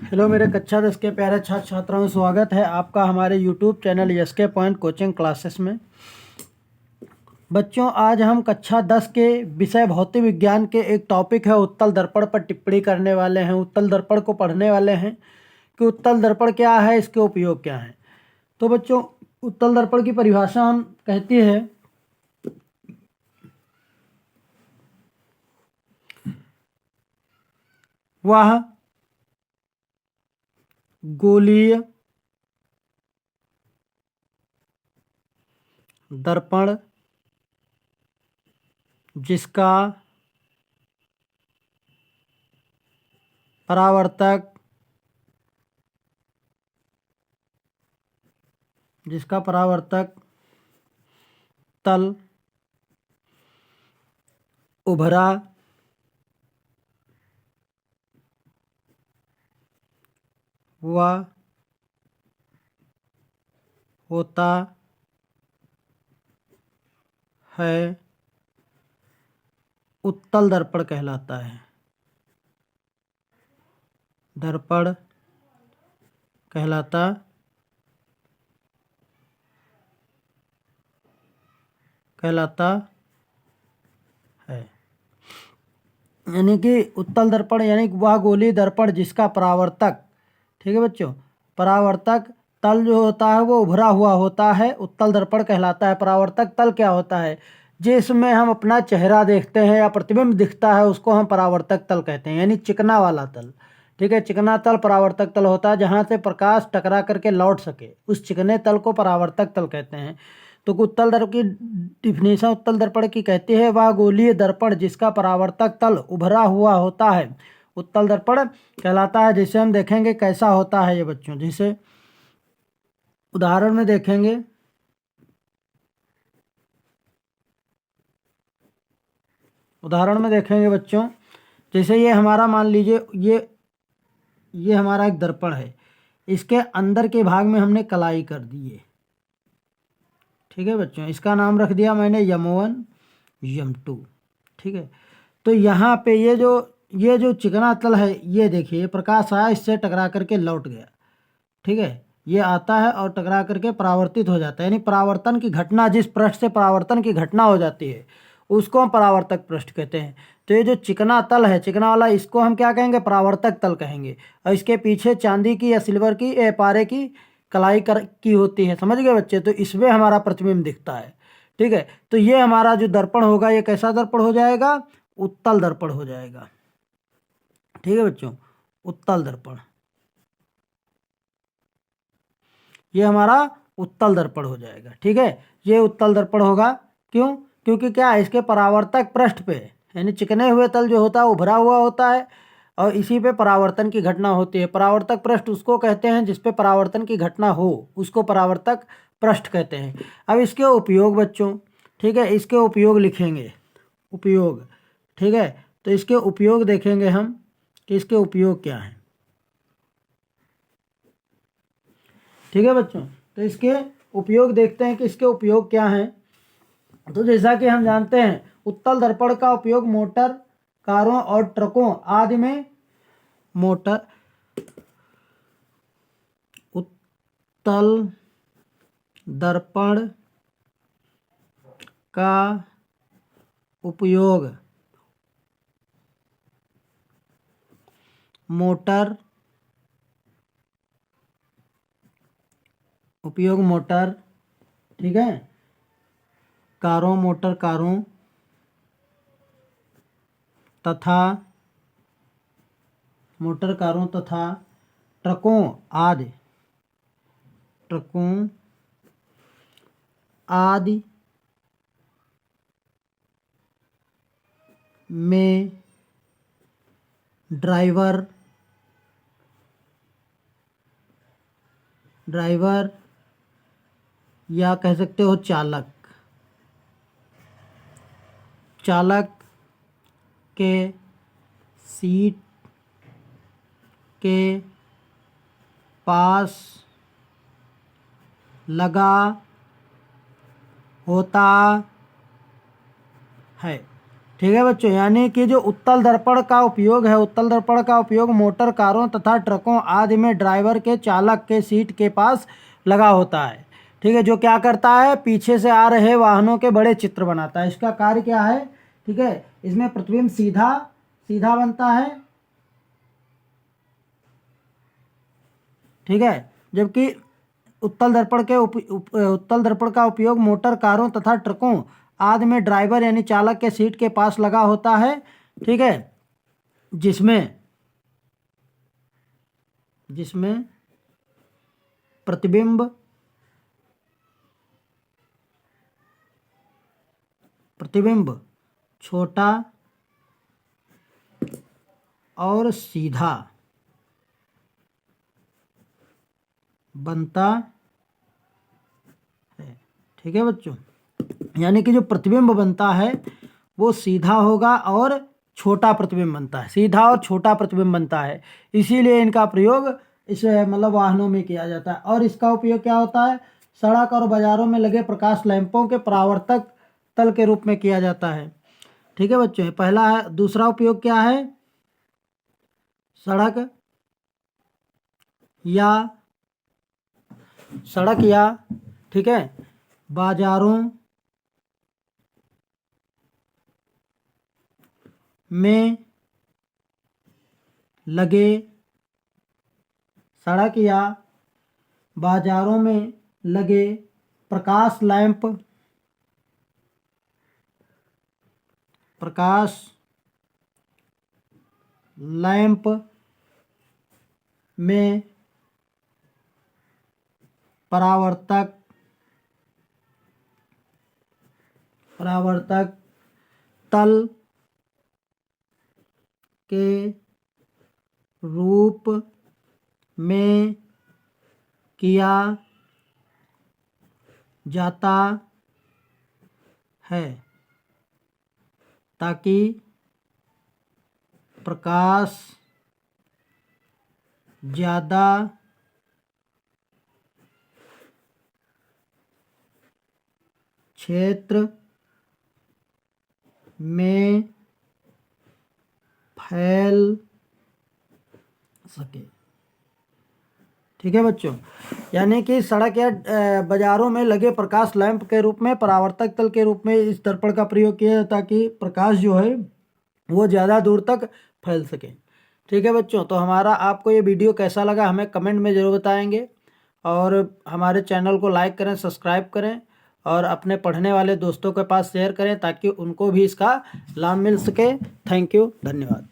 Hello मेरे कक्षा 10 के प्यारे छात्र छात्राओं, स्वागत है आपका हमारे YouTube channel SK point coaching classes में। बच्चों, आज हम कक्षा 10 के विषय भौतिक विज्ञान के एक टॉपिक है उत्तल दर्पण पर टिप्पणी करने वाले हैं। उत्तल दर्पण को पढ़ने वाले हैं कि उत्तल दर्पण क्या है, इसके उपयोग क्या हैं। तो बच्चों, उत्तल दर्पण की परिभाषा हम कहती है वह गोलीय दर्पण जिसका परावर्तक तल उभरा हुआ होता है, उत्तल दर्पण कहलाता है। दर्पण कहलाता है। यानी कि उत्तल दर्पण यानी कि वह गोलीय दर्पण जिसका परावर्तक, ठीक है बच्चों, परावर्तक तल जो होता है वो उभरा हुआ होता है, उत्तल दर्पण कहलाता है। परावर्तक तल क्या होता है? जिसमें हम अपना चेहरा देखते हैं या प्रतिबिंब दिखता है उसको हम परावर्तक तल कहते हैं, यानी चिकना वाला तल। ठीक है, चिकना तल परावर्तक तल होता है, जहाँ से प्रकाश टकरा करके लौट सके, उस चिकने तल को परावर्तक तल कहते हैं। तो उत्तल दर्पण की डिफिनेशन उत्तल दर्पण की कहती है वह गोलीय दर्पण जिसका परावर्तक तल उभरा हुआ होता है, उत्तल दर्पण कहलाता है। जिसे हम देखेंगे कैसा होता है ये बच्चों, जिसे उदाहरण में देखेंगे। बच्चों, जैसे ये हमारा, मान लीजिए ये हमारा एक दर्पण है, इसके अंदर के भाग में हमने कलाई कर दी है। ठीक है बच्चों, इसका नाम रख दिया मैंने यम1 यम2। ठीक है, तो यहाँ पे ये जो चिकना तल है, ये देखिए, ये प्रकाश आया, इससे टकरा करके लौट गया। ठीक है, ये आता है और टकरा करके परावर्तित हो जाता है, यानी परावर्तन की घटना, जिस पृष्ठ से परावर्तन की घटना हो जाती है उसको हम परावर्तक पृष्ठ कहते हैं। तो ये जो चिकना तल है, चिकना वाला, इसको हम क्या कहेंगे? परावर्तक तल कहेंगे। और इसके पीछे चांदी की या सिल्वर की पारे की कलाई की होती है। समझ गए बच्चे? तो इसमें हमारा प्रतिबिंब दिखता है। ठीक है, तो ये हमारा जो दर्पण होगा, ये कैसा दर्पण हो जाएगा? उत्तल दर्पण हो जाएगा। ठीक है बच्चों, उत्तल दर्पण, ये हमारा उत्तल दर्पण हो जाएगा। ठीक है, ये उत्तल दर्पण होगा। क्यों? क्योंकि क्या है, इसके परावर्तक पृष्ठ पे, यानी चिकने हुए तल जो होता है उभरा हुआ होता है और इसी पे परावर्तन की घटना होती है। परावर्तक पृष्ठ उसको कहते हैं जिस पे परावर्तन की घटना हो, उसको परावर्तक पृष्ठ कहते हैं। अब इसके उपयोग बच्चों, ठीक है, इसके उपयोग लिखेंगे, उपयोग। ठीक है, तो इसके उपयोग देखेंगे हम कि इसके उपयोग क्या हैं। ठीक है बच्चों, तो इसके उपयोग देखते हैं कि इसके उपयोग क्या हैं। तो जैसा कि हम जानते हैं, उत्तल दर्पण का उपयोग मोटर, कारों और ट्रकों आदि में, उत्तल दर्पण का उपयोग मोटर, ठीक है, मोटर कारों तथा ट्रकों आदि में ड्राइवर या कह सकते हो चालक के सीट के पास लगा होता है। ठीक है बच्चों, यानी कि जो उत्तल दर्पण का उपयोग है, उत्तल दर्पण का उपयोग मोटर कारों तथा ट्रकों आदि में ड्राइवर के चालक के सीट के पास लगा होता है। ठीक है, जो क्या करता है, पीछे से आ रहे वाहनों के बड़े चित्र बनाता है। इसका कार्य क्या है, ठीक है, इसमें प्रतिबिंब सीधा सीधा बनता है। ठीक है, जबकि उत्तल दर्पण का उपयोग मोटर कारों तथा ट्रकों आदि में ड्राइवर यानी चालक के सीट के पास लगा होता है। ठीक है, जिसमें प्रतिबिंब छोटा और सीधा बनता है। ठीक है बच्चों, यानी कि जो प्रतिबिंब बनता है वो सीधा होगा और छोटा प्रतिबिंब बनता है, सीधा और छोटा प्रतिबिंब बनता है। इसीलिए इनका प्रयोग इस मतलब वाहनों में किया जाता है। और इसका उपयोग क्या होता है, सड़क और बाजारों में लगे प्रकाश लैंपों के परावर्तक तल के रूप में किया जाता है। ठीक है बच्चों, पहला है। दूसरा उपयोग क्या है, सड़क या ठीक है बाजारों में लगे प्रकाश लैंप में परावर्तक तल के रूप में किया जाता है, ताकि प्रकाश ज़्यादा क्षेत्र में फैल सके। ठीक है बच्चों, यानी कि सड़क या बाजारों में लगे प्रकाश लैंप के रूप में, परावर्तक तल के रूप में इस दर्पण का प्रयोग किया जाता है ताकि प्रकाश जो है वो ज़्यादा दूर तक फैल सके। ठीक है बच्चों, तो हमारा आपको ये वीडियो कैसा लगा हमें कमेंट में ज़रूर बताएंगे। और हमारे चैनल को लाइक करें, सब्सक्राइब करें और अपने पढ़ने वाले दोस्तों के पास शेयर करें ताकि उनको भी इसका लाभ मिल सके। थैंक यू, धन्यवाद।